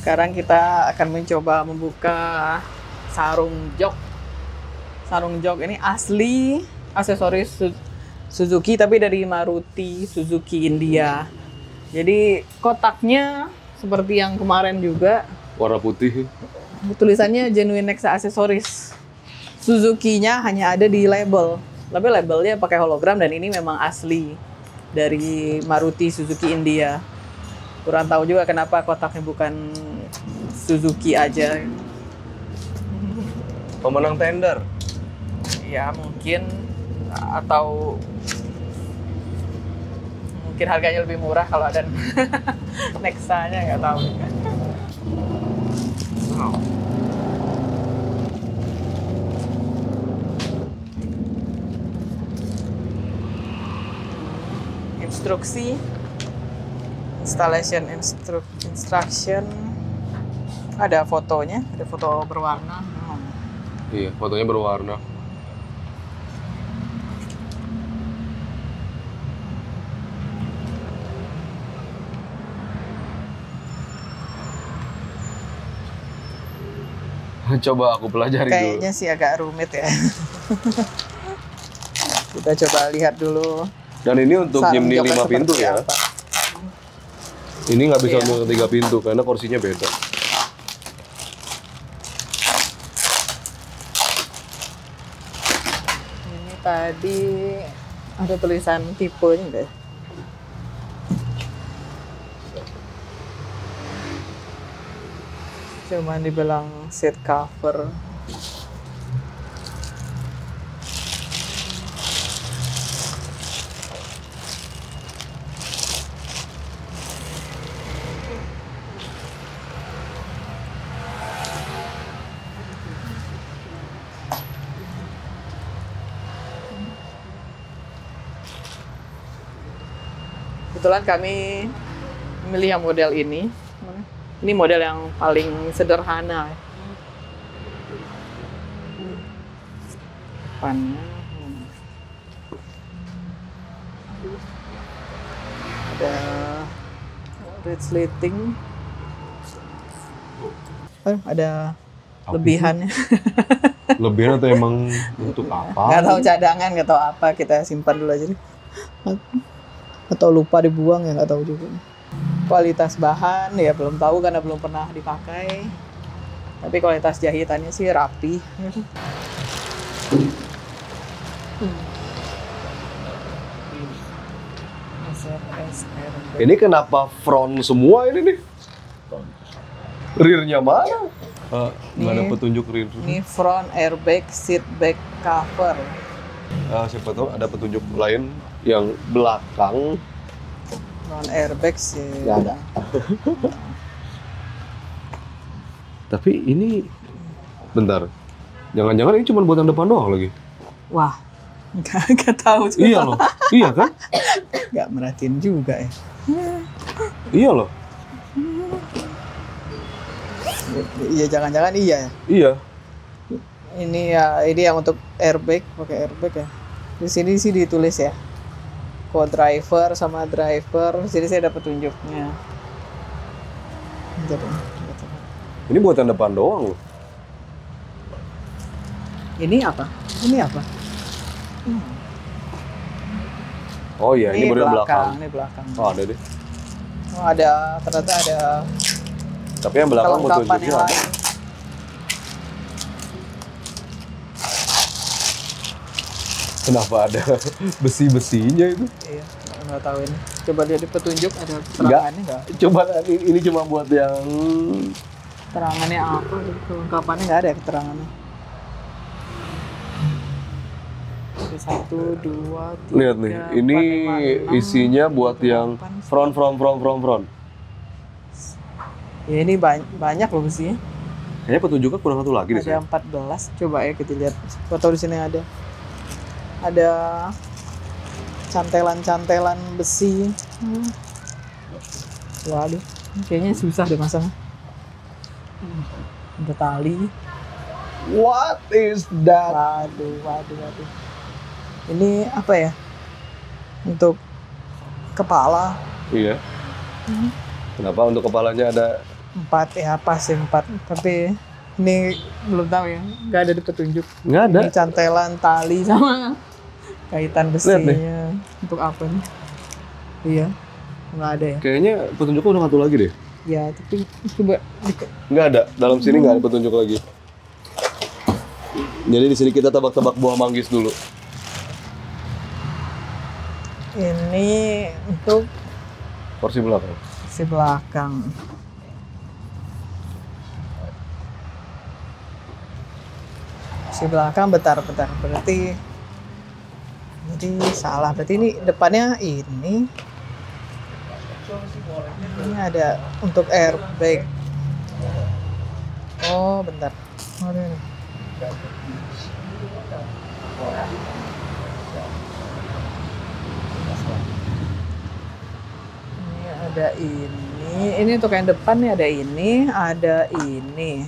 Sekarang kita akan mencoba membuka sarung jok. Sarung jok ini asli aksesoris Suzuki tapi dari Maruti Suzuki India. Jadi kotaknya seperti yang kemarin juga. Warna putih. Tulisannya Genuine Nexa Accessories. Suzuki-nya hanya ada di label. Tapi labelnya pakai hologram dan ini memang asli dari Maruti Suzuki India. Kurang tahu juga kenapa kotaknya bukan Suzuki aja. Pemenang tender. Ya mungkin, atau mungkin harganya lebih murah kalau ada Nexa-nya, nggak tahu. Wow. Instruksi, installation instruction, ada fotonya, ada foto berwarna. Iya, fotonya berwarna. Coba aku pelajari dulu. Kayaknya sih agak rumit ya. Kita coba lihat dulu. Dan ini untuk Sarung Jimny joknya 5 pintu seperti ya. apa. Ini nggak bisa Iya. untuk 3 pintu karena kursinya beda. Ini tadi ada tulisan tipenya deh. Cuman dibilang seat cover. Kebetulan kami memilih yang model ini. Ini model yang paling sederhana. Depannya ada red slating. Ada Apa lebihannya. Lebihan atau emang untuk apa? Nggak tahu cadangan, nggak tahu apa, kita simpan dulu aja deh. Atau lupa dibuang ya, nggak tahu juga. Kualitas bahan ya belum tahu karena belum pernah dipakai. Tapi kualitas jahitannya sih rapi. Ini kenapa front semua ini nih? Rear-nya mana? Nggak ada Ini- petunjuk rear. Ini front airbag seat back cover. Siapa tahu ada petunjuk lain yang belakang. Front airbag sih. Nggak ada. Tapi ini, bentar. Jangan-jangan ini cuma buat yang depan doang lagi? Wah, nggak tahu juga. Iya loh, iya kan? Nggak merhatiin juga ya. Iya loh, Iya, jangan-jangan iya ya. iya. Ini yang untuk airbag, pakai airbag ya. Di sini sih ditulis ya. Co-driver sama driver. Jadi saya dapat tunjuknya. Ini buat yang depan doang loh. Ini apa? Ini apa? Oh iya, ini model belakang. Ini belakang. Oh ada deh. Oh, ternyata ada Tapi yang belakang kelengkapan petunjuknya yang ada. lain. Kenapa ada besi-besinya itu? Iya, nggak tahu ini. Coba lihat di petunjuk ada keterangannya nggak? Coba ini cuma buat yang Keterangannya apa? Kelengkapannya nggak ada ya keterangannya. Oke, 1, 2, 3, lihat nih. Ini 4, 5, 6, isinya buat yang 8. front. Ya ini banyak loh besinya. Kayaknya petunjuknya kurang satu lagi deh. Ada 14. Coba ya kita lihat. Foto di sini ada. Ada cantelan-cantelan besi. Waduh, kayaknya susah deh masang. Ada tali. What is that? Waduh. Ini apa ya? Untuk kepala. Iya. Kenapa untuk kepalanya ada 4 ya, pas sih 4. Tapi ini belum tahu ya, nggak ada di petunjuk. Nggak ada. Ini cantelan tali sama kaitan besinya. Untuk apa nih? Iya, nggak ada ya. Kayaknya petunjuknya udah satu lagi deh. Ya, tapi coba Nggak ada. Dalam sini nggak ada petunjuk lagi. Jadi di sini kita tebak-tebak buah manggis dulu. ini untuk Kursi belakang. si belakang. Si belakang bentar. Berarti jadi salah. Berarti ini depannya ini. Ini ada untuk airbag. Oh, bentar. Ada nih. Ini ada ini. Ini untuk yang depan nih ada ini, ada ini.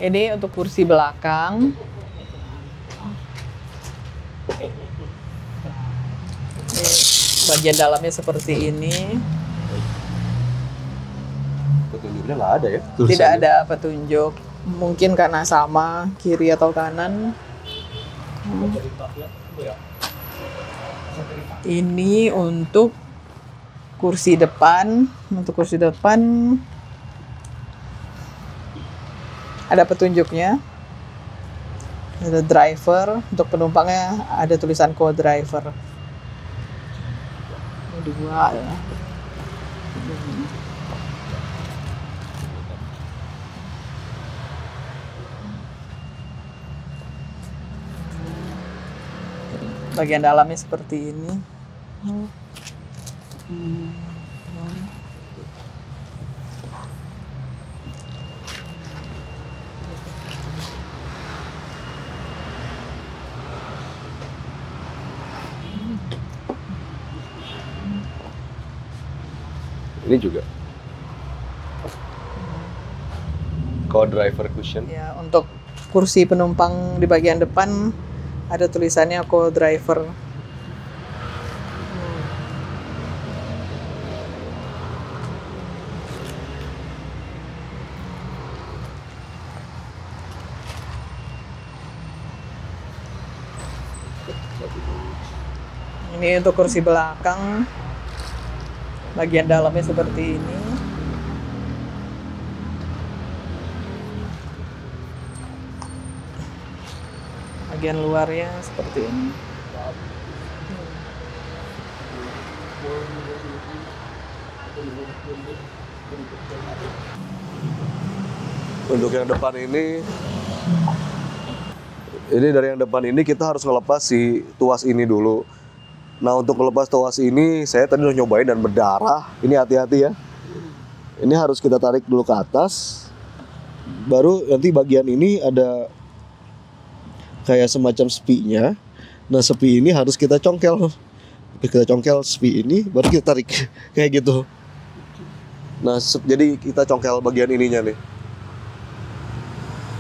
Ini untuk kursi belakang. Ini bagian dalamnya seperti ini. Petunjuknya nggak ada ya? Tidak ada petunjuk. Mungkin karena sama kiri atau kanan. Ini untuk kursi depan. Untuk kursi depan ada petunjuknya. Ada driver. Untuk penumpangnya ada tulisan co-driver. Ini 2 ya. Bagian dalamnya seperti ini. Ini juga. Co-driver cushion. Ya, untuk kursi penumpang di bagian depan ada tulisannya co-driver. Ini untuk kursi belakang. Bagian dalamnya seperti ini. Bagian luarnya seperti ini. Untuk yang depan ini dari yang depan ini kita harus ngelepas si tuas ini dulu. Nah, untuk melepas tuas ini saya tadi udah nyobain dan berdarah. Ini hati-hati ya. Ini harus kita tarik dulu ke atas. Baru nanti bagian ini ada kayak semacam sepinya. Nah, sepi ini harus kita congkel. Kita congkel sepi ini, baru kita tarik kayak gitu. Nah, jadi kita congkel bagian ininya nih.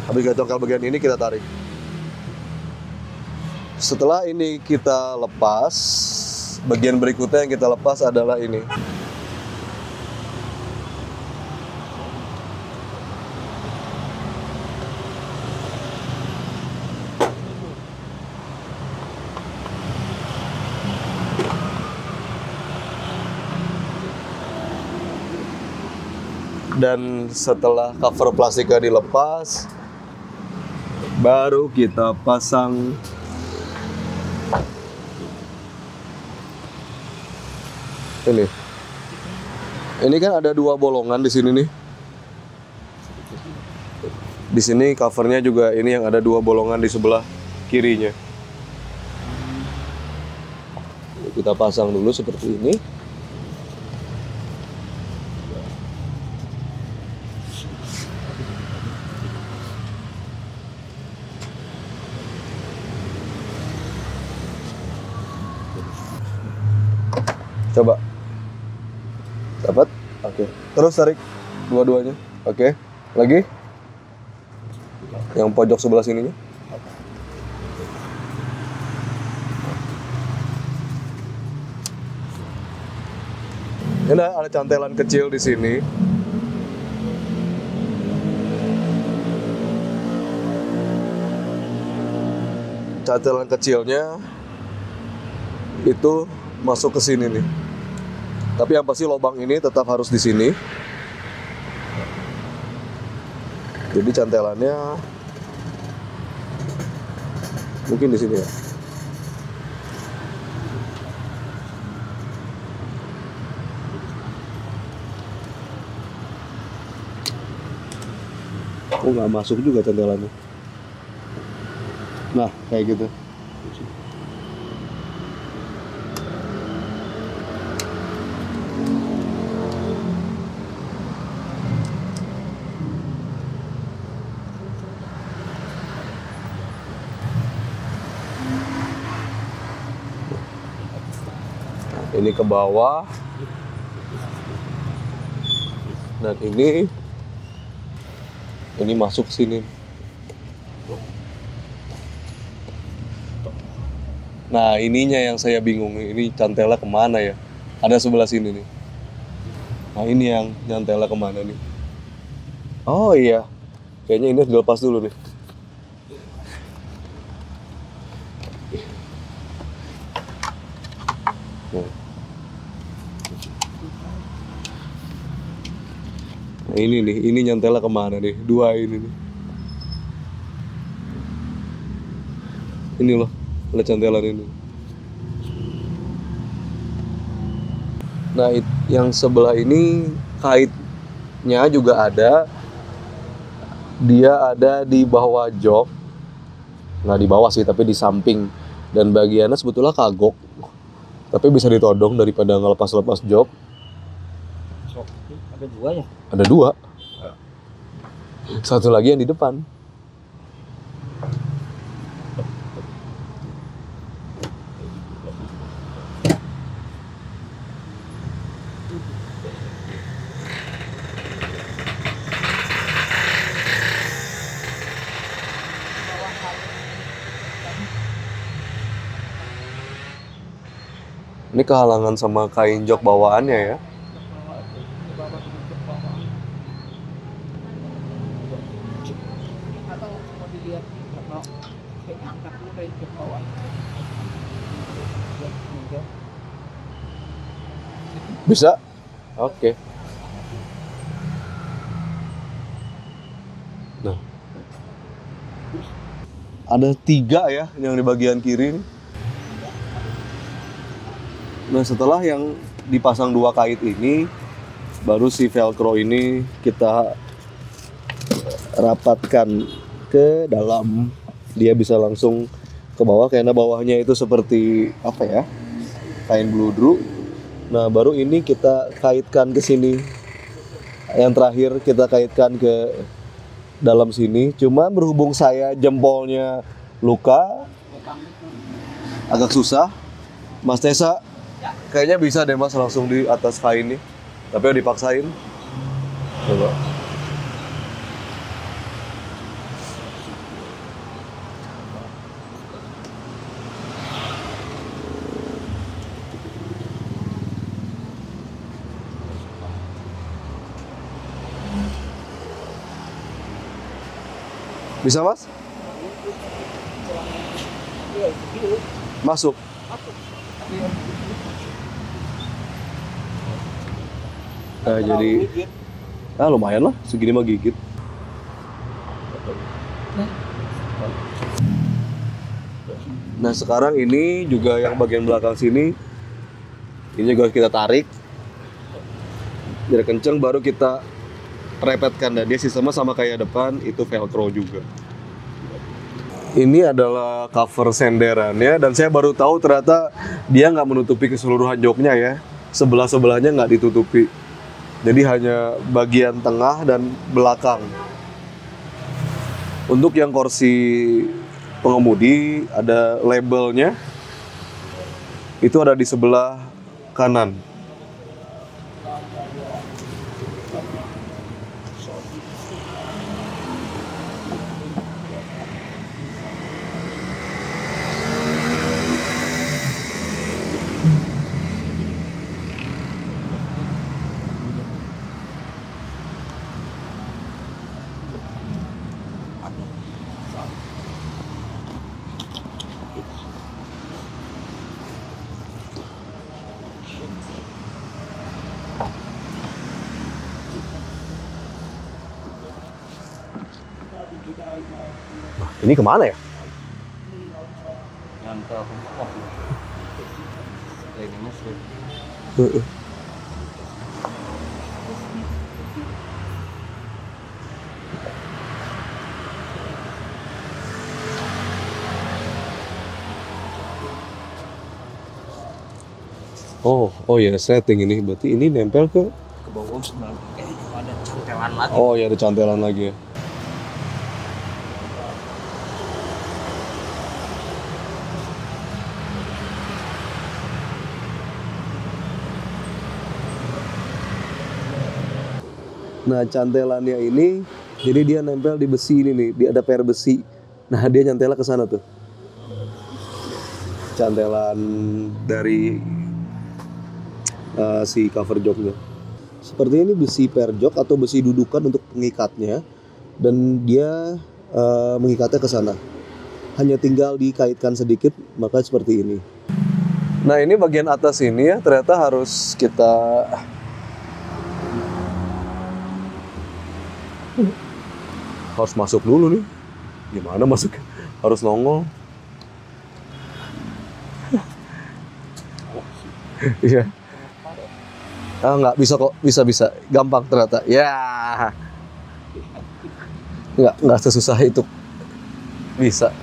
Habis kita congkel bagian ini, kita tarik. Setelah ini kita lepas, bagian berikutnya yang kita lepas adalah ini. Dan setelah cover plastiknya dilepas, baru kita pasang ini. Ini kan ada 2 bolongan di sini nih. Di sini covernya juga ini yang ada 2 bolongan di sebelah kirinya. Kita pasang dulu seperti ini. Coba. Dapat? Oke. Terus tarik dua-duanya. Oke. Lagi. Yang pojok sebelah sininya. Ini ada cantelan kecil di sini. Cantelan kecilnya itu masuk ke sini nih. Tapi yang pasti lubang ini tetap harus di sini. Jadi cantelannya mungkin di sini ya. Oh, nggak masuk juga cantelannya. Nah, kayak gitu. Ini ke bawah. Dan ini masuk sini. Nah, ininya yang saya bingung. Ini cantelnya kemana ya? Ada sebelah sini nih. Nah, ini yang cantelnya kemana nih? Oh iya. Kayaknya ini harus dilepas dulu nih. Nah, ini nyantelnya kemana nih? Dua ini nih. Ini loh, ada cantelan ini. Nah, yang sebelah ini kaitnya juga ada. Dia ada di bawah jok. Nggak di bawah sih, tapi di samping. Dan bagiannya sebetulnya kagok. Tapi bisa ditodong daripada ngelepas-lepas jok. Ada dua ya? Ada dua. Satu lagi yang di depan. Ini kehalangan sama kain jok bawaannya ya. Atau mau dilihat kalau kayak angkat dulu dari ke bawah. Bisa? Oke. Nah, ada 3 ya yang di bagian kiri. Nah, setelah yang dipasang 2 kait ini, baru si velcro ini kita rapatkan ke dalam. Dia bisa langsung ke bawah karena bawahnya itu seperti apa ya? Kain bludru. Nah, baru ini kita kaitkan ke sini. Yang terakhir kita kaitkan ke dalam sini. Cuma berhubung saya jempolnya luka, agak susah. Mas Tessa, kayaknya bisa deh Mas langsung di atas kain ini. Tapi udah dipaksain. Coba. Bisa Mas? Masuk. Nah, jadi lumayan lah, segini mah gigit. Nah, sekarang ini juga yang bagian belakang sini, ini juga kita tarik biar kenceng, baru kita repetkan. Dan dia sistemnya sama kayak depan, itu velcro juga. Ini adalah cover senderannya, dan saya baru tahu ternyata dia nggak menutupi keseluruhan joknya ya. Sebelah-sebelahnya nggak ditutupi. Jadi hanya bagian tengah dan belakang. Untuk yang kursi pengemudi ada labelnya. Itu ada di sebelah kanan. Ini kemana ya? Yang ke Hongkong. Ini muslim. Oh ya, setting ini. Berarti ini nempel ke... Ke bawah sebelah. Ada cantelan lagi. Oh ya, ada cantelan lagi ya. Nah, cantelannya ini, jadi dia nempel di besi ini nih. Dia ada per besi. Nah, dia nyantelnya ke sana tuh. Cantelan dari si cover joknya. Seperti ini besi per jok atau besi dudukan untuk pengikatnya, dan dia mengikatnya ke sana. Hanya tinggal dikaitkan sedikit, maka seperti ini. Nah, ini bagian atas ini ya, ternyata harus kita masuk dulu nih. Gimana masuk? Harus nongol. Iya. Nggak bisa kok, bisa. Gampang ternyata. Ya. Nggak sesusah itu. Bisa.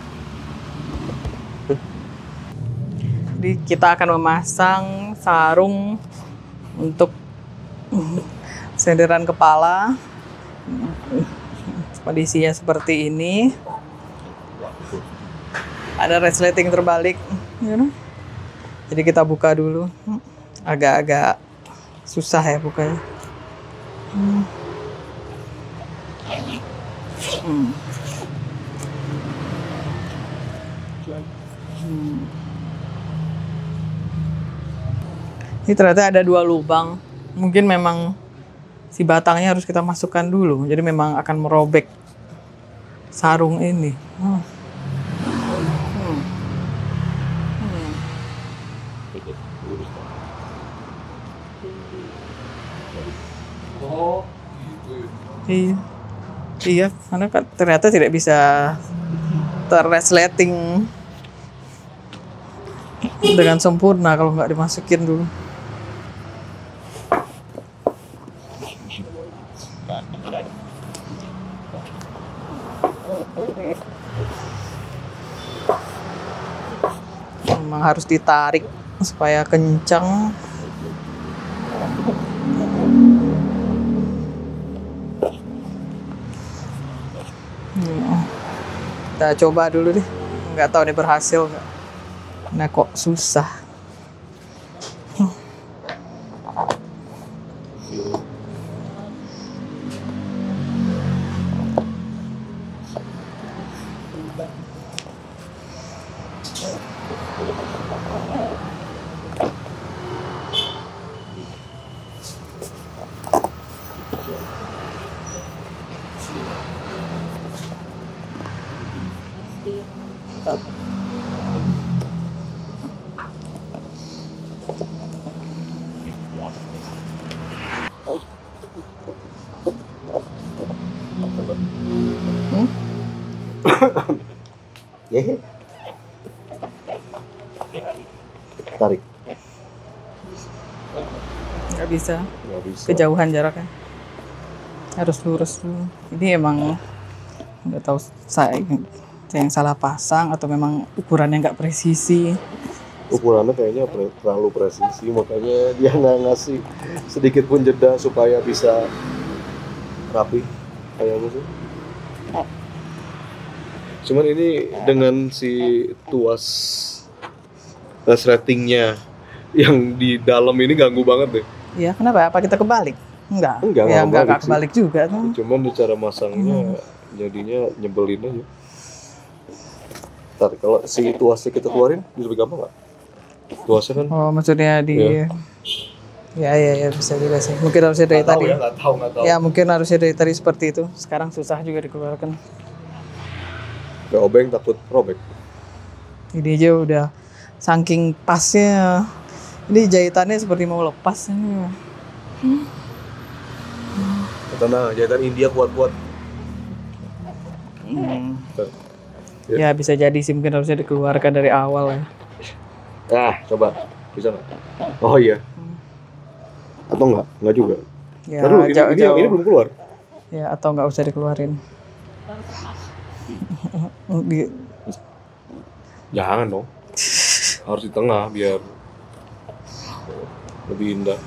Jadi kita akan memasang sarung untuk senderan kepala. Kondisinya seperti ini. Ada resleting terbalik. Jadi kita buka dulu. Agak-agak susah ya bukanya. Ini ternyata ada 2 lubang. Mungkin memang si batangnya harus kita masukkan dulu. Jadi memang akan merobek sarung ini. Oh, gitu. Iya, karena kan ternyata tidak bisa terresleting dengan sempurna kalau nggak dimasukin dulu. Memang harus ditarik supaya kencang. Kita coba dulu deh, nggak tahu nih berhasil nggak. Nah kok susah. Tarik. Nggak bisa. Nggak bisa. Kejauhan jaraknya. Harus lurus dulu. Ini emang nggak tahu saya yang salah pasang atau memang ukurannya nggak presisi. Ukurannya kayaknya terlalu presisi, makanya dia nggak ngasih sedikit pun jeda supaya bisa rapi kayaknya sih. Cuman ini dengan si tuas resletingnya yang di dalam ini ganggu banget deh. Iya, kenapa? Apa kita kebalik? Enggak. Enggak, Ya, nggak enggak kebalik kebalik juga tuh. Cuman di cara masangnya jadinya nyebelin aja. Ntar kalau si tuasnya kita keluarin lebih gampang nggak? Tuasnya kan? Oh, maksudnya di ya bisa juga sih. Mungkin harusnya dari Nggak tahu tadi. ya, nggak tahu. Ya, mungkin harusnya dari tadi seperti itu. Sekarang susah juga dikeluarkan. Kayak obeng takut robek. Ini aja udah saking pasnya. Ini jahitannya seperti mau lepas ini. Tenang, jahitan India kuat-kuat. Ya bisa jadi sih, mungkin harusnya dikeluarkan dari awal ya. Coba. Bisa nggak? Oh iya. Atau nggak? Nggak juga. Ya, Ntar dulu, ini belum keluar. Ya, atau nggak usah dikeluarin. Jangan dong. Harus di tengah biar lebih indah.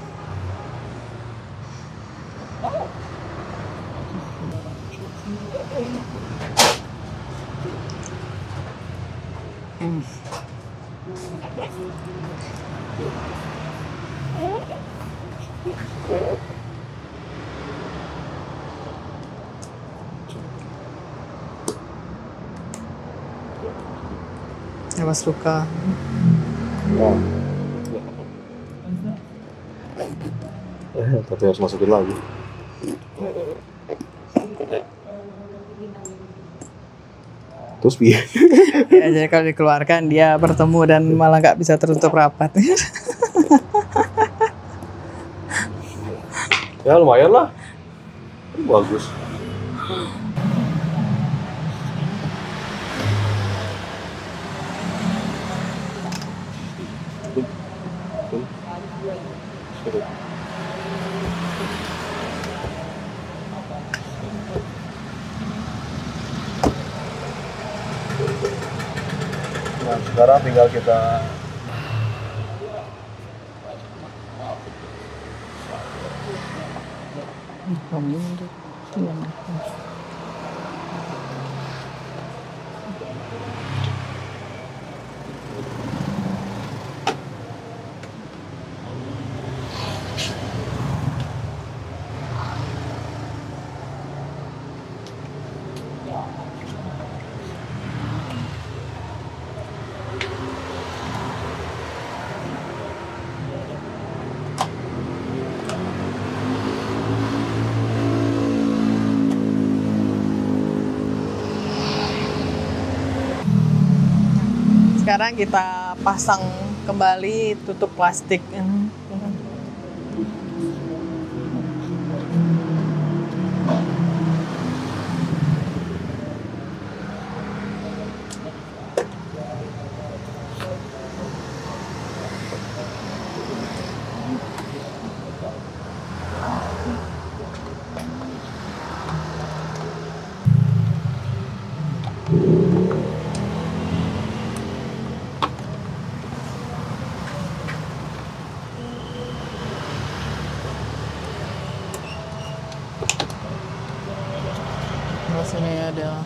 Ya Mas Luka. Tapi harus masukin lagi. Terus piye? Ya, jadi kalau dikeluarkan dia bertemu dan malah nggak bisa tertutup rapat. Ya lumayan lah. Bagus. Nah, sekarang tinggal kita Sekarang kita pasang kembali tutup plastik. Terus ini ada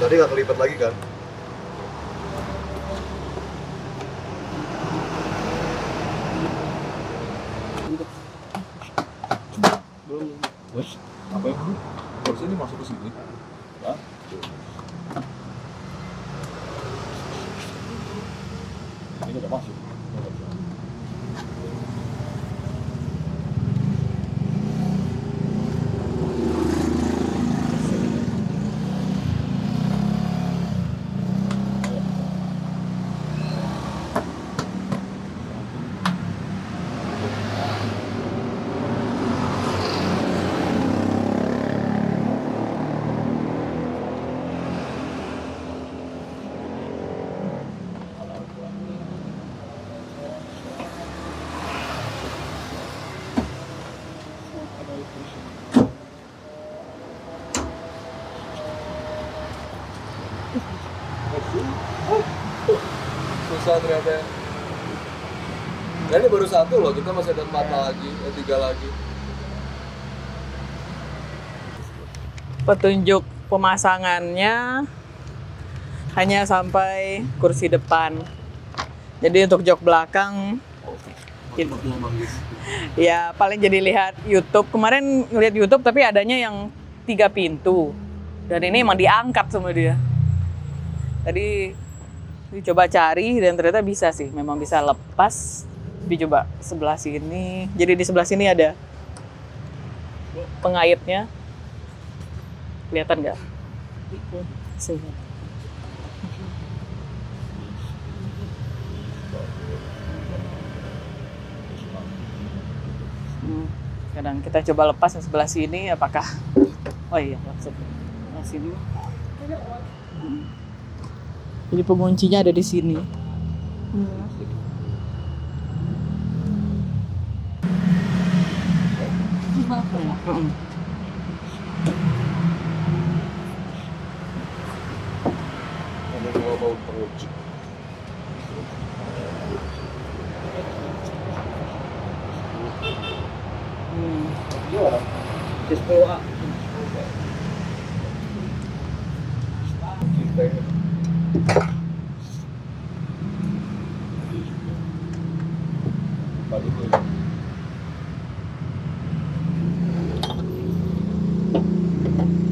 tadi nggak kelipet lagi kan? Apa yang harusnya ini masuk ke sini? Ya. Ini udah masuk. Susah ternyata. Nah, ini baru satu loh, kita masih ada 4 lagi, 3 lagi. petunjuk pemasangannya hanya sampai kursi depan. Jadi untuk jok belakang ya paling jadi lihat YouTube. Kemarin ngeliat YouTube tapi adanya yang 3 pintu. Dan ini emang diangkat sama dia. Tadi dicoba cari dan ternyata bisa sih, memang bisa lepas. Dicoba sebelah sini. Jadi di sebelah sini ada pengaitnya. Kelihatan nggak? Sini. Kadang kita coba lepas yang sebelah sini, apakah? Oh iya, sebelah sini. Jadi penguncinya ada di sini. Ada dua baut pengunci. Just go up. Balik dulu.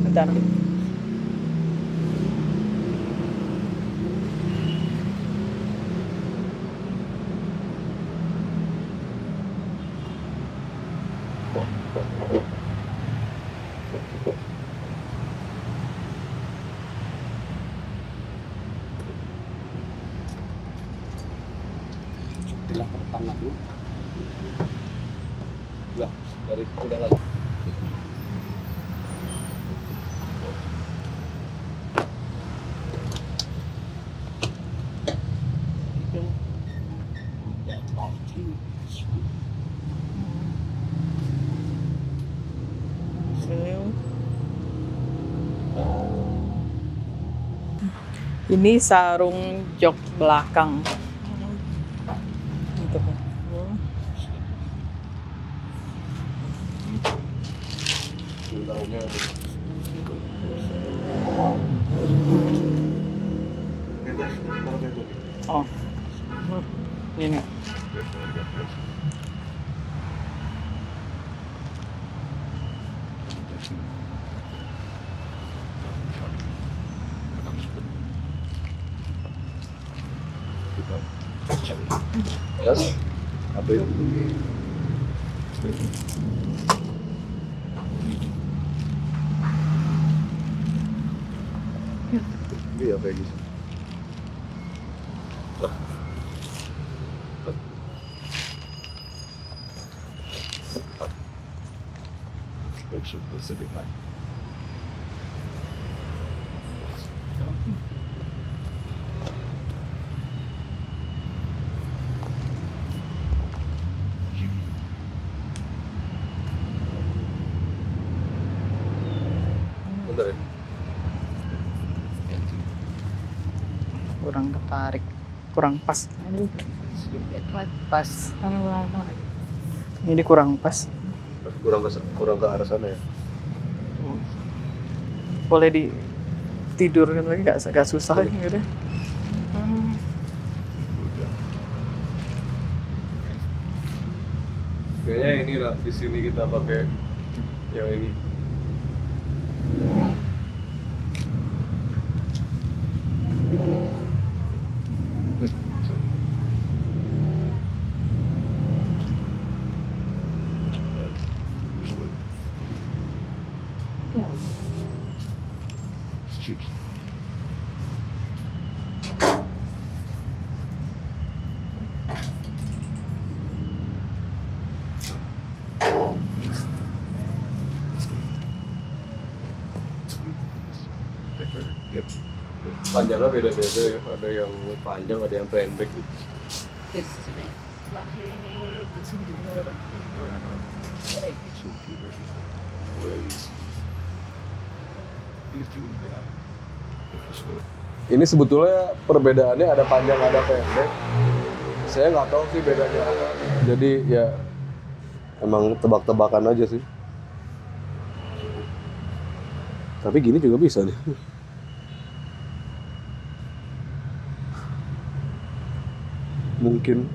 Bentar. Bilang ke depan lagi. Lah, dari udah lagi. Ini sarung jok belakang. Untuk Daunnya ada. oh, ini. Yes. Apa itu? Iya, kayak gitu. Pacific Line. Bentar ya. Kurang ketarik, kurang pas. Aduh, pas. Ini kurang pas. Kurang ke arah sana ya. Boleh ditidurkan lagi, gak susah gitu. Kayaknya ini lah di sini kita pakai yang ini. Panjangnya beda-beda ya, ada yang panjang, ada yang pendek gitu. Ini sebetulnya perbedaannya ada panjang, ada pendek. Saya nggak tahu sih bedanya apa. Jadi ya emang tebak-tebakan aja sih. Tapi gini juga bisa nih. Mungkin.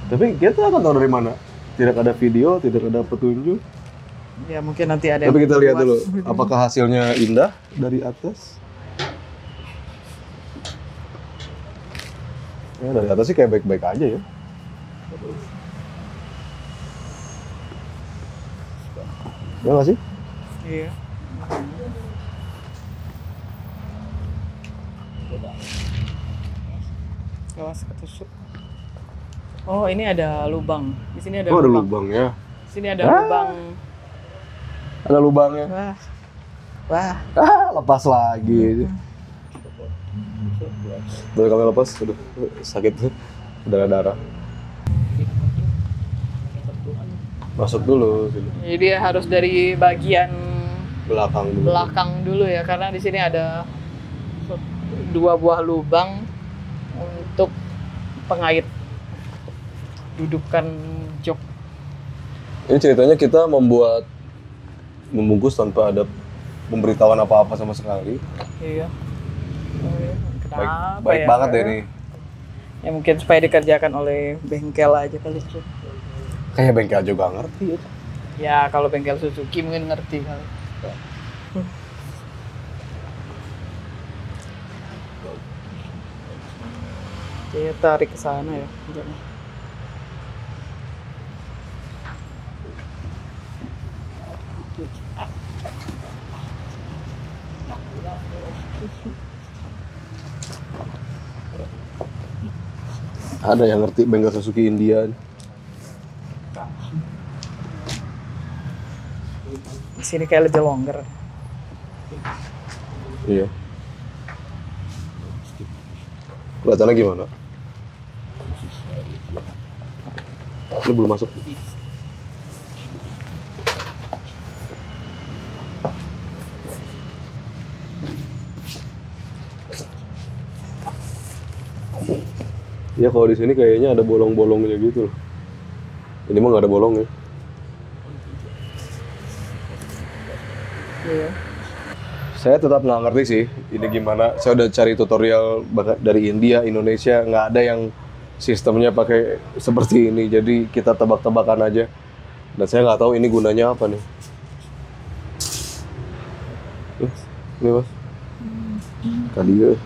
Tapi kita akan tahu dari mana? Tidak ada video, tidak ada petunjuk. Ya mungkin nanti ada. Tapi kita lihat buat dulu, apakah hasilnya indah dari atas? Ya dari atas sih kayak baik-baik aja ya. Ya nggak sih? Iya. Awas ketusuk. Oh, ini ada lubang. Di sini ada Oh, ada lubang. lubang ya. Di sini ada lubang. Ada lubangnya. Wah. Wah. Lepas lagi. Boleh kami lepas? Udah sakit. Udah ada darah. Masuk dulu sini. Jadi dia harus dari bagian Belakang dulu. belakang dulu ya, karena di sini ada 2 buah lubang untuk pengait dudukan jok. Ini ceritanya kita membungkus tanpa ada pemberitahuan apa-apa sama sekali. Iya. Kenapa Baik ya? banget deh ini. Ya mungkin supaya dikerjakan oleh bengkel aja kali itu. Kayak bengkel juga ngerti ya. Ya kalau bengkel Suzuki mungkin ngerti kali. Dia tarik ke sana ya. Ada yang ngerti bengkel Suzuki India. Di sini kayak lebih longgar. Iya. Kelihatannya gimana? Ini belum masuk. Ya kalau di sini kayaknya ada bolong-bolongnya gitu loh. Ini mah nggak ada bolongnya. Iya. Saya tetap nggak ngerti sih ini gimana. Saya udah cari tutorial dari India, Indonesia, nggak ada yang sistemnya pakai seperti ini. Jadi kita tebak-tebakan aja. Dan saya nggak tahu ini gunanya apa nih. Ini mas, kali ya.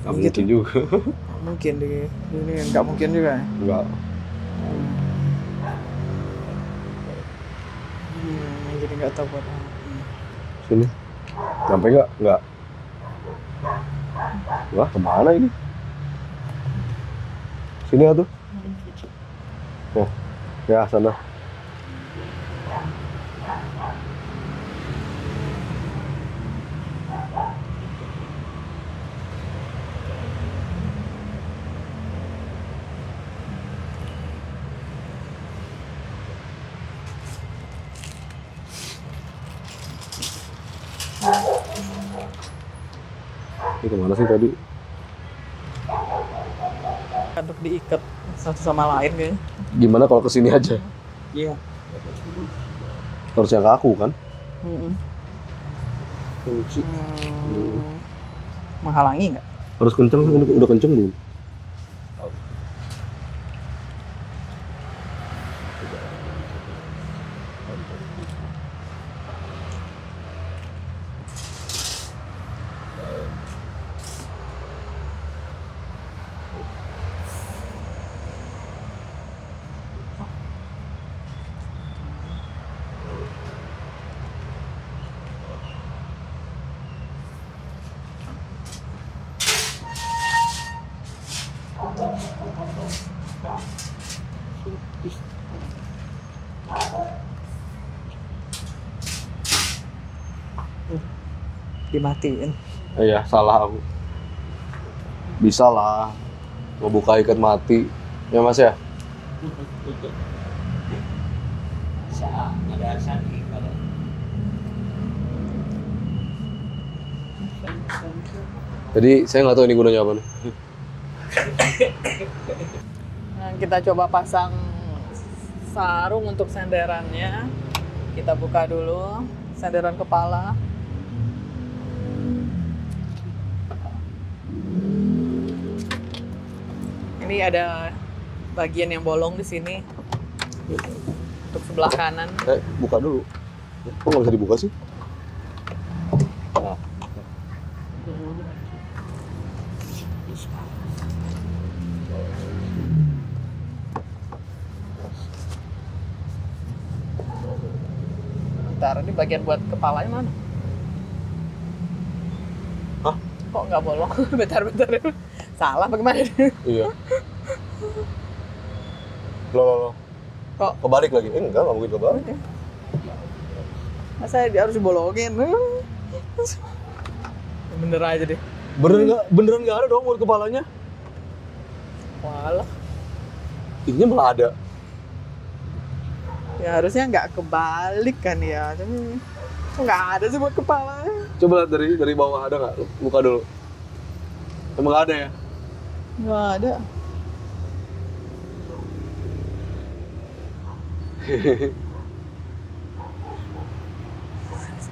Nggak mungkin juga. Mungkin di ini nggak mungkin juga. Nggak. Jadi nggak tahu buat apa. Sini. Sampai nggak? Nggak. Wah, kemana ini? Sini atuh. Ya, sana. Ini kemana sih tadi? Untuk diikat satu sama lain kayaknya. Gimana kalau kesini aja? Iya. Harus yang kaku kan? Menghalangi nggak? Harus kenceng, ini udah kenceng belum? Dimatiin. Iya, salah aku. Bisa lah. Ngebuka ikat mati. Ya mas ya? Ada sandi kalau Jadi saya nggak tahu ini gunanya apa nih. Nah, kita coba pasang sarung untuk senderannya. Kita buka dulu senderan kepala. Ini ada bagian yang bolong di sini untuk sebelah kanan. Buka dulu. Kok nggak bisa dibuka sih? Nah. Bentar, ini bagian buat kepalanya mana? Hah? Kok nggak bolong? Bentar. Salah bagaimana? Iya. Loh. Kok? Kebalik lagi? Enggak mungkin kebalik. Masa dia harus dibolongin? Bener aja deh. Beneran nggak ada dong buat kepalanya? Walah. Ini malah ada. Ya harusnya nggak kebalik kan ya. Tapi kok nggak ada sih buat kepalanya? Coba lihat dari bawah ada nggak? Buka dulu. Emang nggak ada ya? Nggak ada.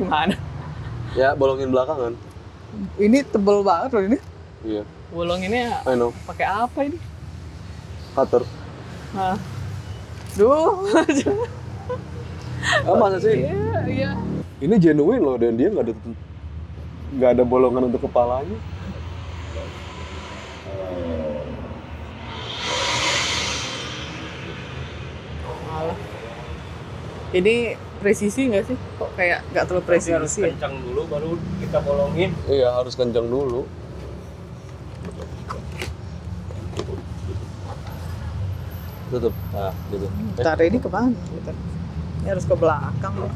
Gimana? Ya bolongin belakangan. Ini tebel banget loh ini. Iya. Bolonginnya I know. pakai apa ini? Cutter. Hah. Duh. Masa sih? Iya. Ini genuine loh dan dia nggak ada bolongan untuk kepalanya. Malah. Ini presisi nggak sih? Kok kayak nggak terlalu presisi harus ya? kencang dulu baru kita bolongin. Iya harus kencang dulu. Tutup. Nah, gitu. Bentar, ini ke mana? Bentar. Ini harus ke belakang deh.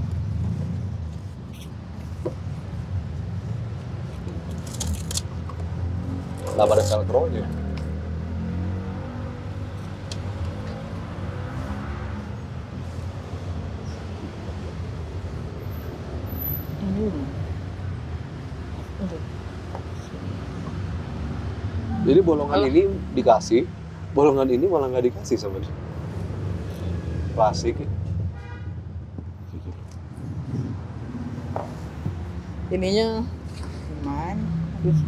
Kenapa ada velcro-nya? Jadi bolongan ini dikasih, bolongan ini malah nggak dikasih sama dia. Klasik. Ininya gimana? Aduh.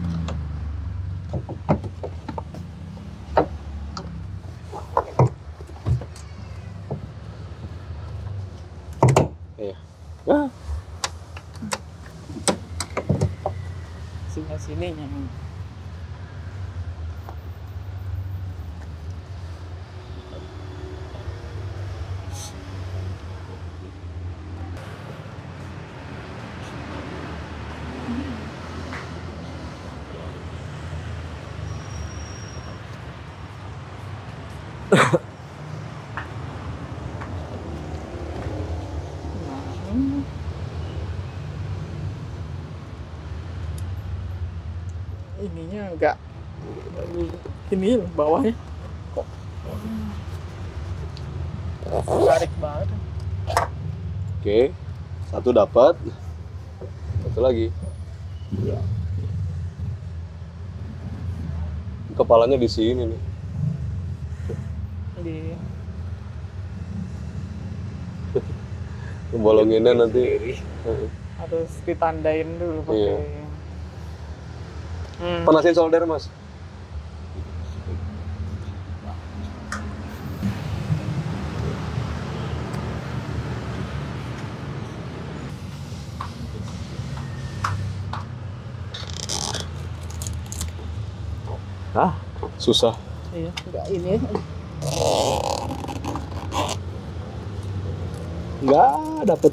Iya. Ah. Sininya. Ininya enggak ini loh, bawahnya kok tarik banget. Oke, satu dapat, satu lagi. Kepalanya di sini nih. Di Bolonginnya nanti. harus ditandain dulu pakai. Iya. Panasin solder mas. Hah? Susah. Iya, enggak ini. Nggak dapet.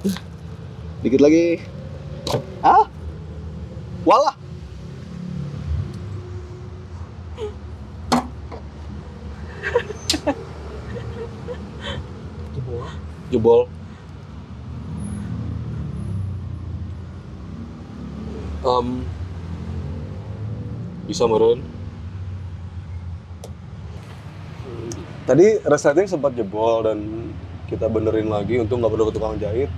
Dikit lagi. Hah? Walah. Jebol. Bisa meren. Tadi resleting sempat jebol dan kita benerin lagi untuk nggak perlu ke tukang jahit.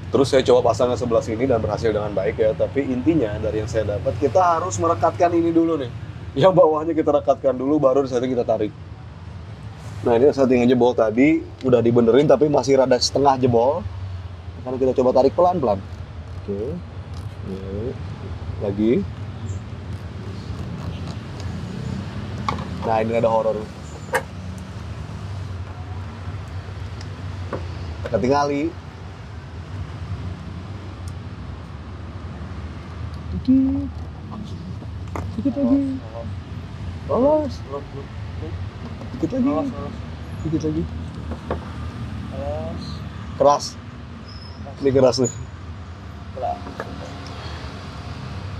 Terus saya coba pasang ke sebelah sini dan berhasil dengan baik ya. Tapi intinya dari yang saya dapat kita harus merekatkan ini dulu nih. Yang bawahnya kita rekatkan dulu baru resleting kita tarik. Nah ini resleting jebol tadi udah dibenerin tapi masih rada setengah jebol. Karena kita coba tarik pelan-pelan. Oke. Lagi. Nah ini ada horor. Ketingali. Dikit lagi. Lolos. Dikit lagi. Dikit lagi. Keras. Ini keras nih.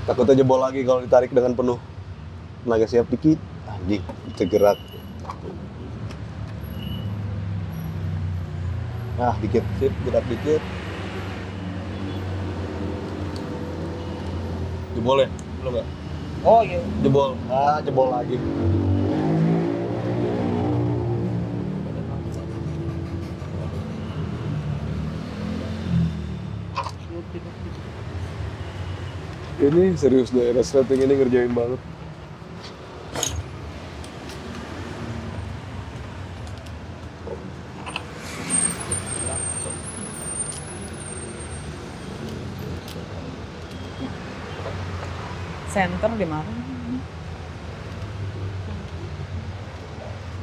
Takutnya jebol lagi kalau ditarik dengan penuh. Tenaga siap dikit, anjing, tergerak. Nah, dikit, sip, gerak dikit. Jebol ya? Belum nggak? Oh iya. Jebol. Ah, jebol lagi. Ini serius deh, resleting ini ngerjain banget. Center di mana?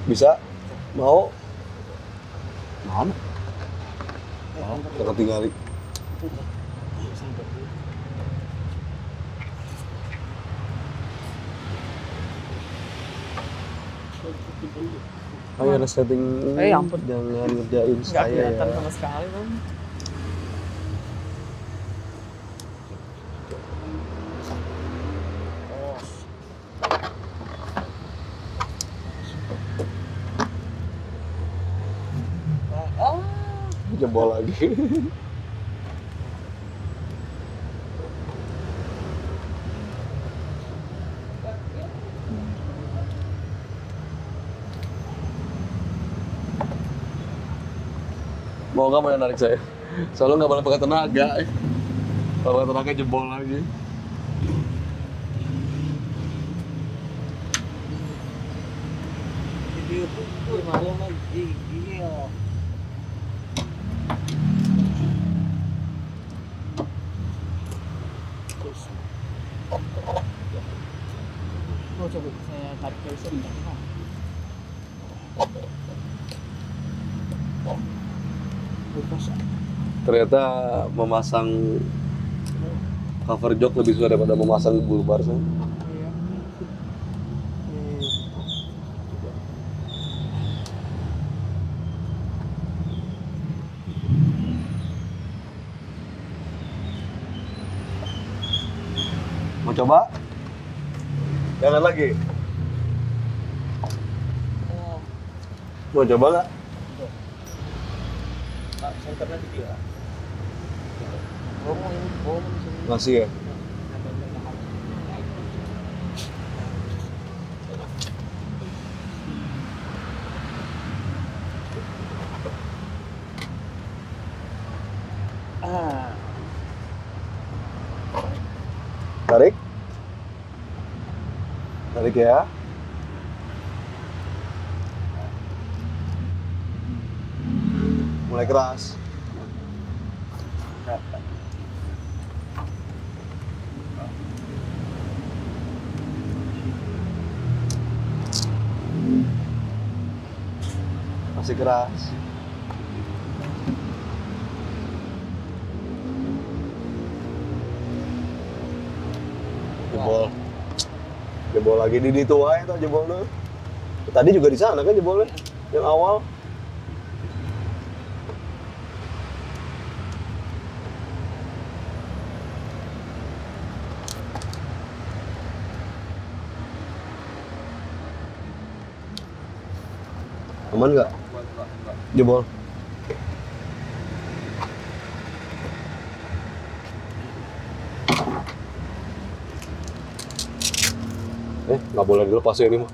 Bisa? Mau? Mana? Mau, jangan tinggali. Ayo resleting, Ampun. jangan ngerjain Nggak saya kelihatan ya. sama sekali bang. Jebol lagi. Mau nggak mau yang narik saya? Soalnya nggak boleh pakai tenaga. Kalau pakai tenaga jebol lagi. Video itu malam lagi. Iya. Oh, coba saya tarik ke sini. Ternyata memasang cover jok lebih susah daripada memasang bull bar. Saya. Mau coba? Jangan lagi. Mau coba nggak? Senternya di dia. Masih ya? Tarik. Tarik ya. Mulai keras. Masih keras. Jebol. Jebol lagi di itu aja tuh jebolnya. Tadi juga di sana kan jebolnya yang awal. Aman nggak? Jebol. Nggak boleh dilepas ya ini mah.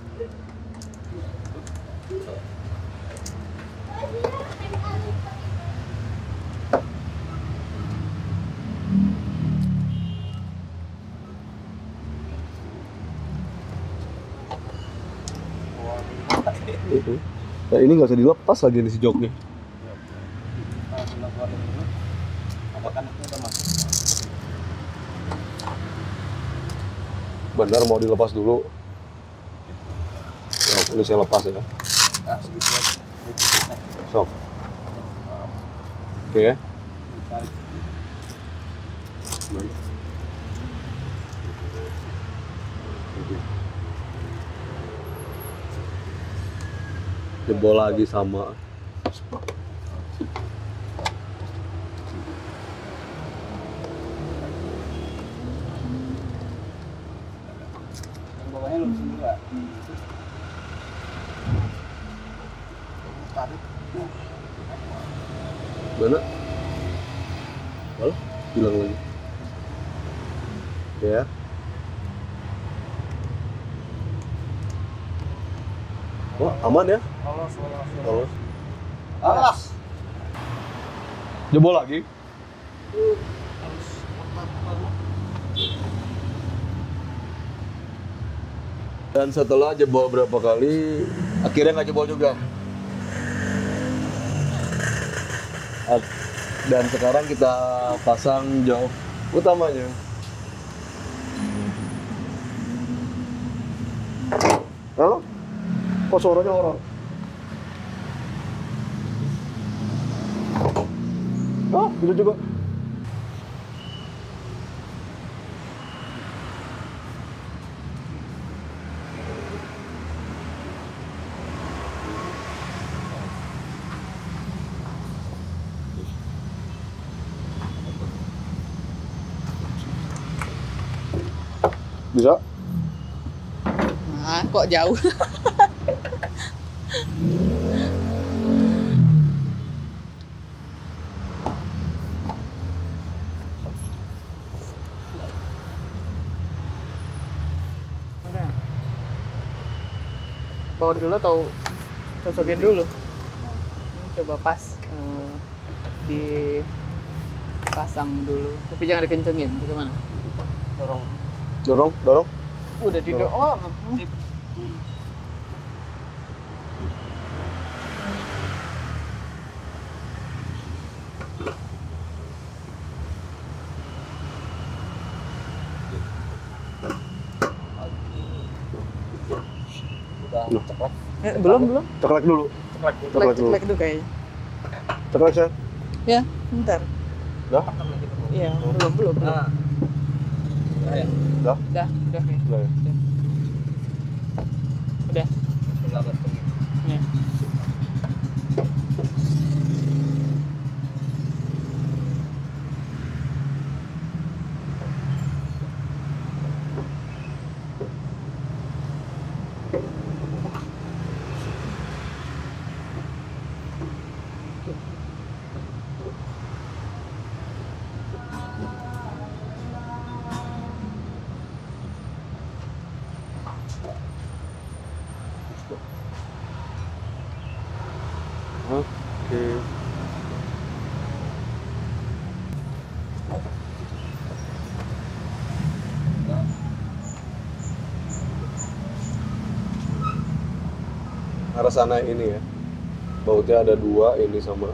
Nah, ini nggak usah dilepas lagi nih si joknya. Benar mau dilepas dulu. Ya, ini saya lepas ya. Sok. Oke ya. Jebol lagi sama. Mana? Halo? Bilang lagi. Ya. Oh, aman ya? Lolos. Alas. Jebol lagi. Dan setelah jebol berapa kali, akhirnya nggak jebol juga. Dan sekarang kita pasang jok utamanya. Halo? Kok suaranya orang? Ah, itu juga. Bisa? Nah, kok jauh? Udah. Bawa dulu atau cocokin dulu? Ini coba pas dipasang dulu, tapi jangan dikencengin. Bagaimana? Dorong. Dorong, dorong. Udah didorong. Udah ceklek. Belum. Ceklek dulu. Ceklek dulu. Ceklek itu kayaknya. Ceklek saya. Ya, bentar. Dah? Iya, belum. Nah. Ya. Dah? Udah kayaknya. Udah ya? Udah. Sudah bertemu. Ya. Oke. Arah sana ini ya. Bautnya ada dua, ini sama.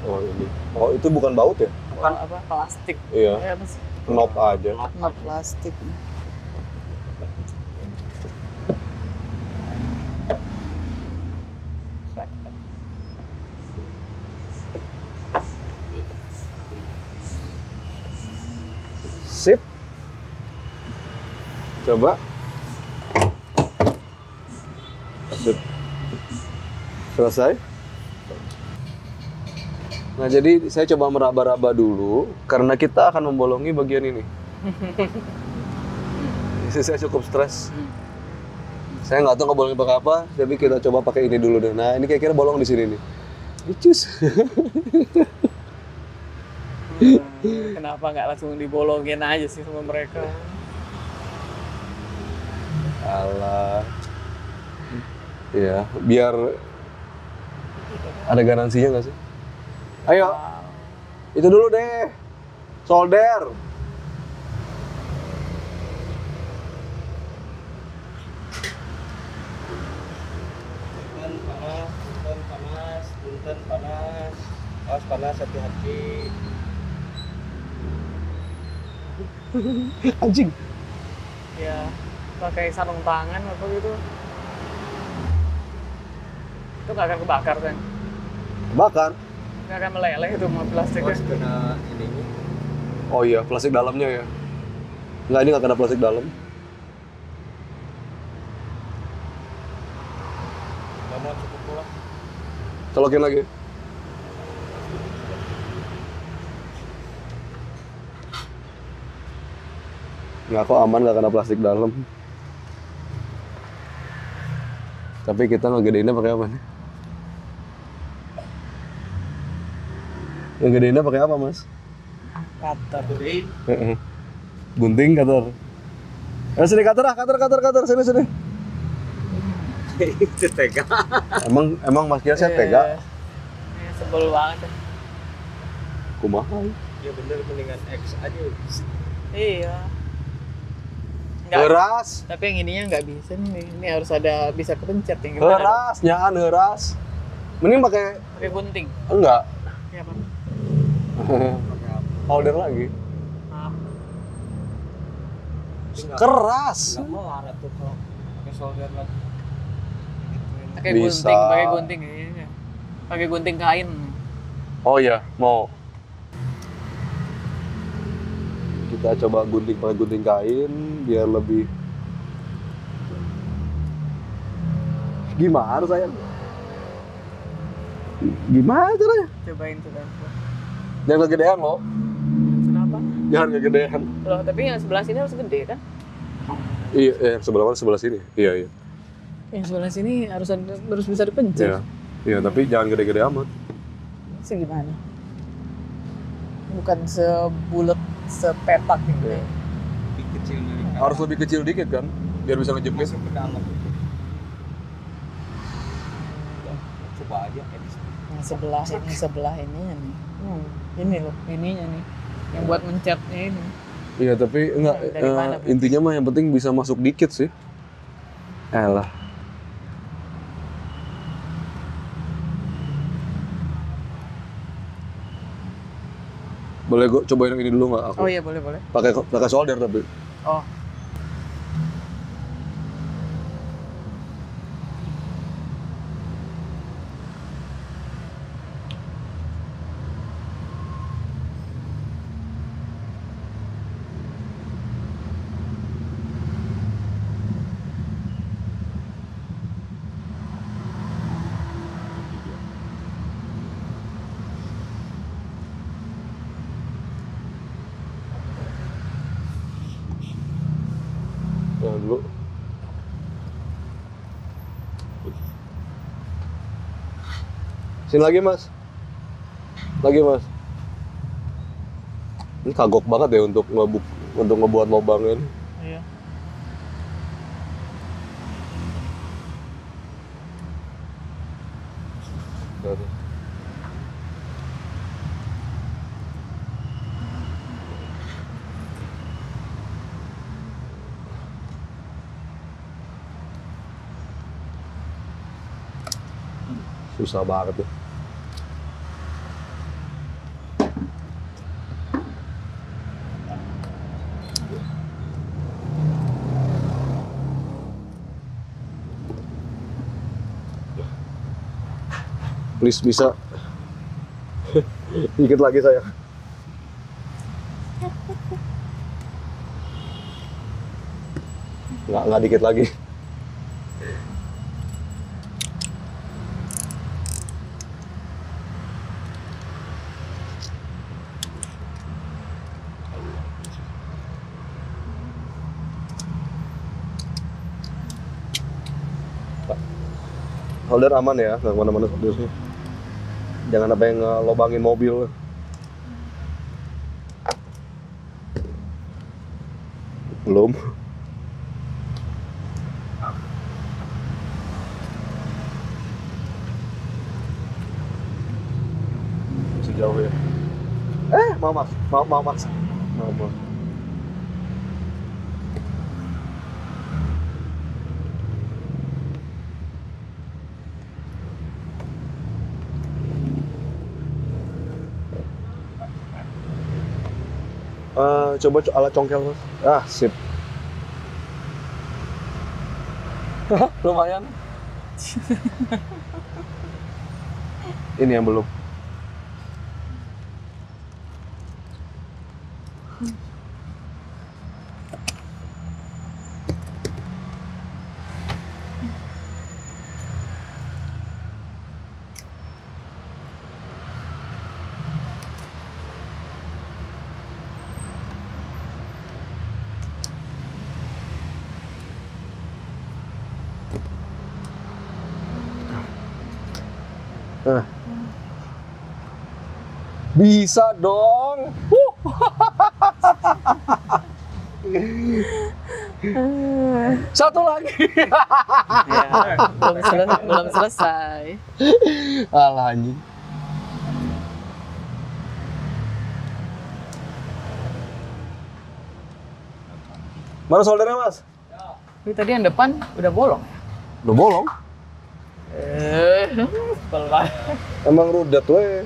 Oh ini. Oh itu bukan baut ya? Bukan apa? Plastik. Iya. Ya, apa sih? Knob aja. Knob plastik. Sip. Coba. Sip. Selesai. Nah, jadi saya coba meraba-raba dulu karena kita akan membolongi bagian ini. Saya cukup stres. Saya nggak tahu ngebolongin pakai apa, tapi kita coba pakai ini dulu deh. Nah, ini kira-kira bolong di sini nih. Cus. Kenapa nggak langsung dibolongin aja sih sama mereka? Alah. Ya, biar ada garansinya nggak sih? Ayo, itu dulu deh. Solder. Punten panas. Awas panas, hati-hati. Anjing. Ya, pakai sarung tangan apa gitu. Itu nggak akan kebakar kan? Bakar. Nggak akan meleleh itu sama plastiknya. Awas kena ininya. Oh iya, plastik dalamnya ya. Nggak, ini nggak kena plastik dalam. Lama cukup pula. Colokin lagi. Nggak, kok aman, nggak kena plastik dalam. Tapi kita ngegedeinnya pakai apa nih? Ngegedeinnya pakai apa, Mas? Cutter. Heeh. Gunting cutter. Sini cutter, sini. Itu tega. Emang Mas Kia saya tega. Sebel banget. Kumaha? Ya bener, mendingan X aja. Iya. Nggak, Heras. tapi yang ininya nggak bisa nih. Ini harus ada bisa kepencet yang Heras, nyaan heras. Mending pakai pakai gunting. enggak. Ya, Pak. Holder lagi. Maaf. Keras. Enggak mau ada tuh kalau pakai solder lagi. Pakai Bisa. gunting iya. Pakai gunting kain. Oh iya, mau. Kita coba pakai gunting kain biar lebih. Gimana sayang? Gimana caranya? Cobain. Jangan kegedean loh. Kenapa? Jangan kegedean. Loh, tapi yang sebelah sini harus gede kan? Iya, yang sebelah mana? Sebelah sini. Iya. Yang sebelah sini harus bisa dipencet. Iya. Iya, tapi jangan gede-gede amat. Segimana? Bukan sebulet sepetak gitu. Iya. Lebih kecil dari Harus lebih kecil dikit kan, biar bisa ngejepit. masuk ke dalam. Coba aja X. Yang sebelah ini nih. Ini loh, ininya nih. Yang buat mencetnya ini. Iya, tapi enggak. Dari mana, Bu? Intinya mah yang penting bisa masuk dikit sih. Elah. Boleh gue cobain yang ini dulu nggak aku? Oh iya, boleh. Pakai solder tapi. Oh. Nah, dulu. Sini lagi mas. Ini kagok banget ya untuk ngebuat lubangnya nih. Iya. Susah banget tuh. Please bisa. Dikit lagi saya. Nggak dikit lagi. Holder aman ya, nggak kemana-mana soldernya. Jangan apa yang ngelobangin mobil. Belum. Masih jauh ya. Mau mas. Coba alat congkel mas. Sip. Lumayan. Ini yang belum. Nah. Bisa dong. Satu lagi. Ya, belum selesai. Alah anjing. Mana soldernya, Mas? Tapi tadi yang depan udah bolong. Udah bolong. Sebel banget. Emang rudet we.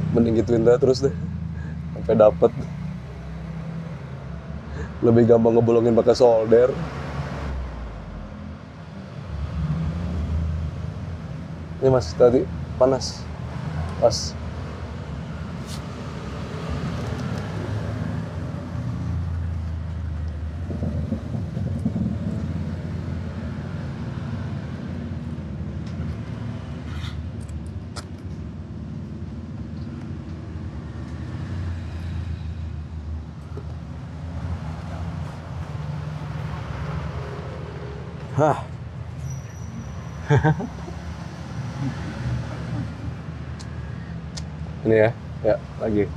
Mending gituin dah terus deh sampai dapet. Lebih gampang ngebolongin pakai solder. Ini Mas tadi panas. Pas. Hah. Ini ya lagi.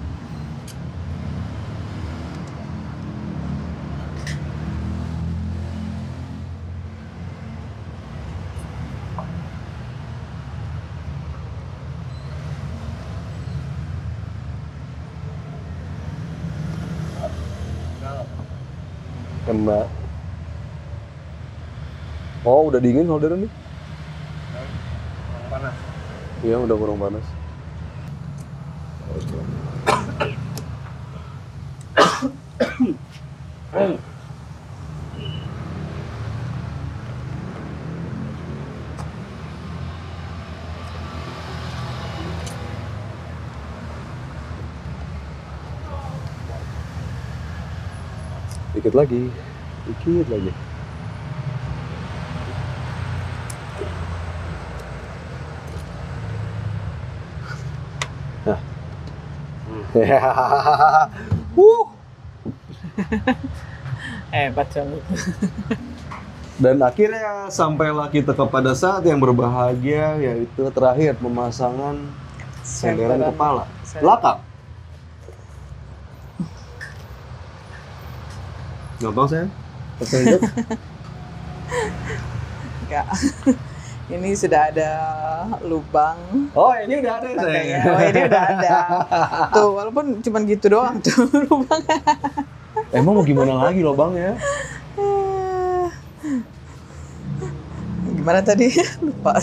Kena. Oh, udah dingin soldernya nih? Panas. Iya, udah kurang panas. Dikit lagi. Nah. Hebat banget. Dan akhirnya sampailah kita kepada saat yang berbahagia, yaitu terakhir pemasangan senderan kepala belakang. Gampang saya? Enggak. Ini sudah ada lubang. Oh, ini udah ada Pakainya. Oh, ini udah ada. Tuh, walaupun cuma gitu doang tuh lubangnya. Emang mau gimana lagi lubangnya? Gimana tadi? Lupa.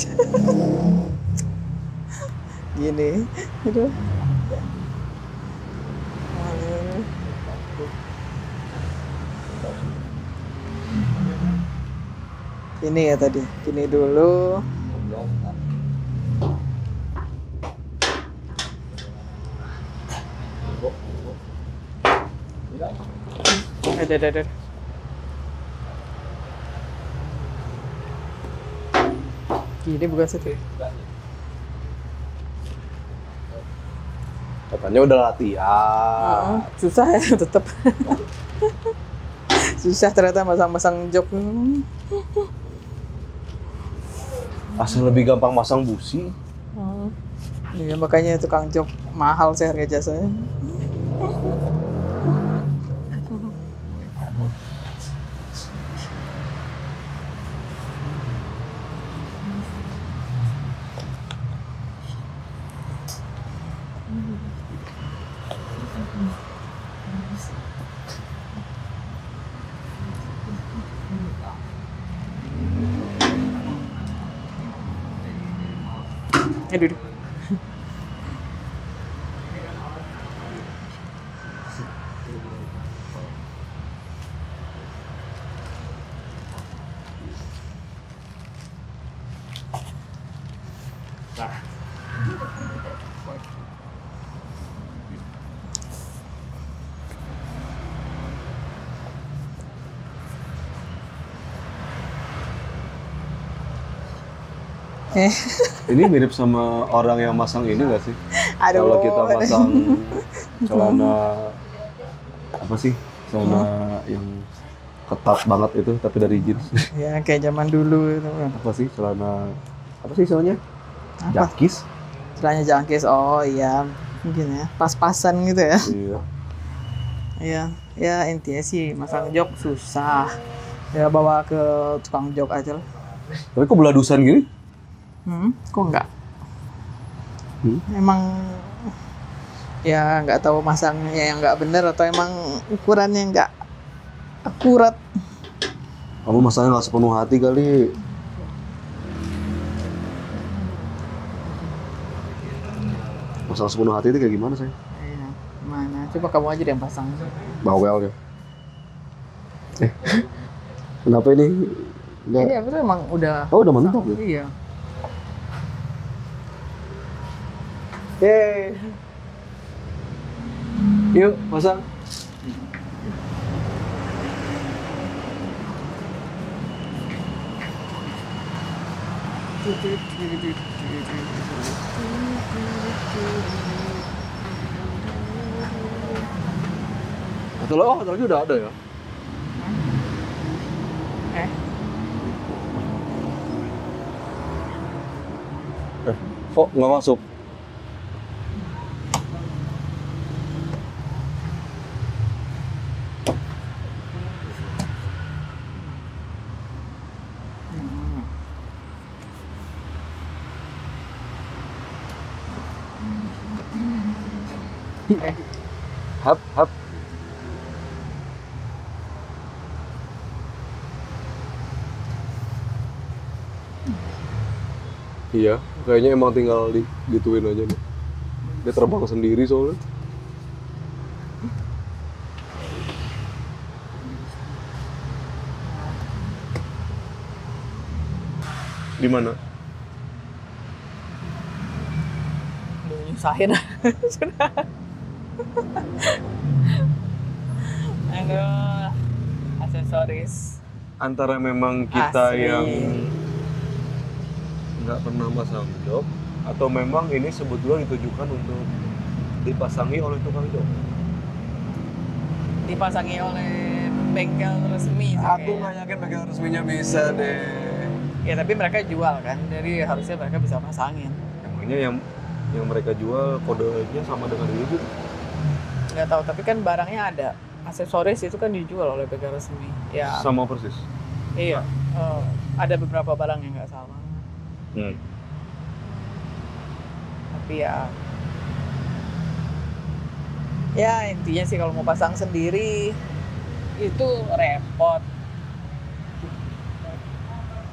Gini. Aduh. Ini ya tadi. Gini dulu. Ada. Gini bukan situ. Katanya udah latihan. Susah ya tetap. Susah ternyata masang-masang jok. Asal lebih gampang masang busi. Iya, makanya tukang jok mahal sih harga jasanya. Aduh. Ini mirip sama orang yang masang ini nggak sih? Aduh. Kalau kita masang celana apa sih? Celana yang ketat banget itu tapi dari jeans. Ya kayak zaman dulu itu. Apa sih celana? Apa sih soalnya? Apa? Jakis? Celananya jangkis. Oh iya, mungkin ya. Pas-pasan gitu ya. Iya. Iya, ya intinya sih masang jok susah. Ya bawa ke tukang jok aja lah. Tapi kok beladusan gini? Kok enggak? Emang ya nggak tahu masangnya yang nggak bener atau emang ukurannya nggak akurat. Kamu masangnya nggak sepenuh hati kali. Masang sepenuh hati itu kayak gimana sih? Iya, mana? Coba kamu aja deh yang pasang. Bawel ya. Kenapa ini? Nggak. Iya, itu emang udah. Oh, udah mentok ya? Iya. Yuk, pasang. Satu lagi udah ada ya? Kok nggak masuk? Hap. Iya, kayaknya emang tinggal gituin aja nih. Dia terbang sendiri soalnya. Di mana? Udah nyusahin. Aduh, aksesoris. Antara memang kita Asli. yang nggak pernah masang jok, atau memang ini sebetulnya ditujukan untuk dipasangi oleh tukang jok. Dipasangi oleh bengkel resmi sih Aku kayaknya. nggak yakin bengkel resminya bisa deh. Ya tapi mereka jual kan, jadi harusnya mereka bisa pasangin. Emangnya yang mereka jual kodenya sama dengan ini gitu? Nggak tahu, tapi kan barangnya ada. Aksesoris itu kan dijual oleh bengkel resmi. Ya, Sama persis. iya. Ada beberapa barang yang nggak sama. Tapi ya intinya sih kalau mau pasang sendiri itu repot.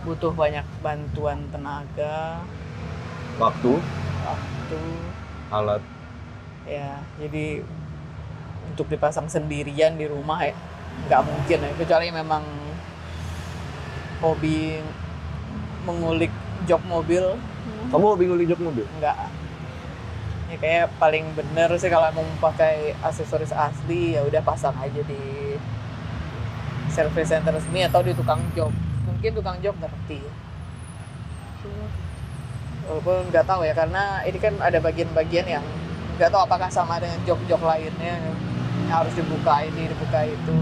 Butuh banyak bantuan tenaga, Waktu, waktu. alat. Ya, jadi untuk dipasang sendirian di rumah ya nggak mungkin ya, kecuali memang hobi mengulik jok mobil. Kamu bingung jok mobil? Enggak. Ya kayak paling bener sih kalau mau pakai aksesoris asli ya udah pasang aja di service center resmi atau di tukang jok. Mungkin tukang jok ngerti. Walaupun nggak tahu ya, karena ini kan ada bagian-bagian yang nggak tahu apakah sama dengan jok-jok lainnya yang harus dibuka ini, dibuka itu.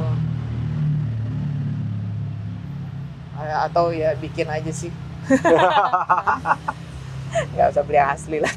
Atau ya bikin aja sih. Nggak usah beli yang asli lah.